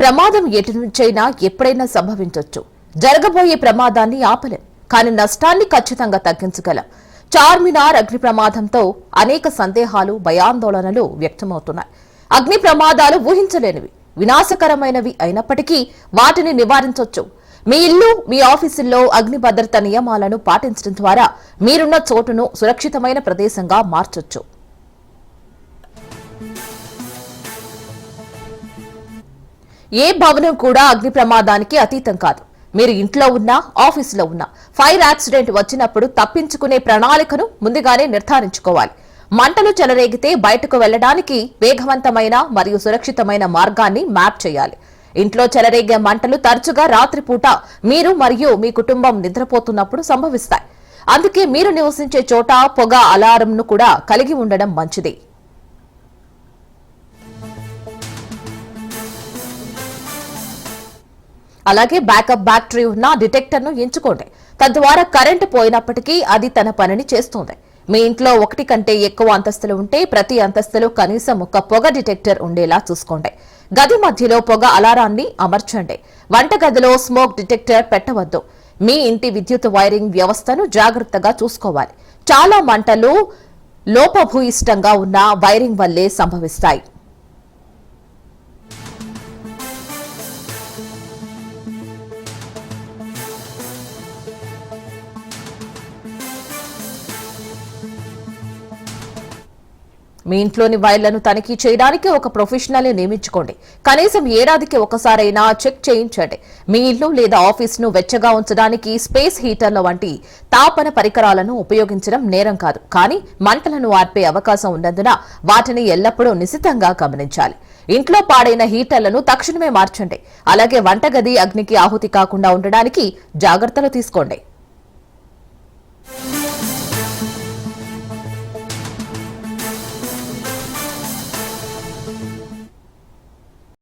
ప్రమాదం ఎటు నుంచైనా ఎప్పుడైనా సంభవించొచ్చు. జరగబోయే ప్రమాదాన్ని ఆపలేం, కానీ నష్టాన్ని ఖచ్చితంగా తగ్గించగలం. చార్మినార్ అగ్ని ప్రమాదంతో అనేక సందేహాలు, భయాందోళనలు వ్యక్తమవుతున్నాయి. అగ్ని ప్రమాదాలు ఊహించలేనివి, వినాశకరమైనవి అయినప్పటికీ వాటిని నివారించొచ్చు. మీ ఇల్లు, మీ ఆఫీసుల్లో అగ్ని భద్రత నియమాలను పాటించడం ద్వారా మీరున్న చోటును సురక్షితమైన ప్రదేశంగా మార్చొచ్చు. ఏ భవనం కూడా అగ్ని ప్రమాదానికి అతీతం కాదు. మీరు ఇంట్లో ఉన్నా, ఆఫీసులో ఉన్నా ఫైర్ యాక్సిడెంట్ వచ్చినప్పుడు తప్పించుకునే ప్రణాళికను ముందుగానే నిర్ధారించుకోవాలి. మంటలు చెలరేగితే బయటకు వెళ్లడానికి వేగవంతమైన మరియు సురక్షితమైన మార్గాన్ని మ్యాప్ చేయాలి. ఇంట్లో చెలరేగే మంటలు తరచుగా రాత్రిపూట మీరు మరియు మీ కుటుంబం నిద్రపోతున్నప్పుడు సంభవిస్తాయి. అందుకే మీరు నివసించే చోట పొగ అలారంను కూడా కలిగి ఉండడం మంచిది. అలాగే బ్యాకప్ బ్యాటరీ ఉన్న డిటెక్టర్ను ఎంచుకోండి. తద్వారా కరెంటు పోయినప్పటికీ అది తన పనిని చేస్తుంది. మీ ఇంట్లో ఒకటి కంటే ఎక్కువ అంతస్తులు ఉంటే ప్రతి అంతస్తులో కనీసం ఒక పొగ డిటెక్టర్ ఉండేలా చూసుకోండి. గది మధ్యలో పొగ అలారాన్ని అమర్చండి. వంటగదిలో స్మోక్ డిటెక్టర్ పెట్టవద్దు. మీ ఇంటి విద్యుత్ వైరింగ్ వ్యవస్థను జాగ్రత్తగా చూసుకోవాలి. చాలా మంటలు లోపభూయిష్టంగా ఉన్న వైరింగ్ వల్లే సంభవిస్తాయి. మీ ఇంట్లోని వైర్లను తనిఖీ చేయడానికి ఒక ప్రొఫెషనల్ ని నియమించుకోండి. కనీసం ఏడాదికి ఒకసారైనా చెక్ చేయించండి. మీ ఇల్లు లేదా ఆఫీసును వెచ్చగా ఉంచడానికి స్పేస్ హీటర్ల వంటి తాపన పరికరాలను ఉపయోగించడం నేరం కాదు, కానీ మంటలను ఆర్పే అవకాశం ఉన్నందున వాటిని ఎల్లప్పుడూ నిశితంగా గమనించాలి. ఇంట్లో పాడైన హీటర్లను తక్షణమే మార్చండి. అలాగే వంటగది అగ్నికి ఆహుతి కాకుండా ఉండడానికి జాగ్రత్తలు తీసుకోండి.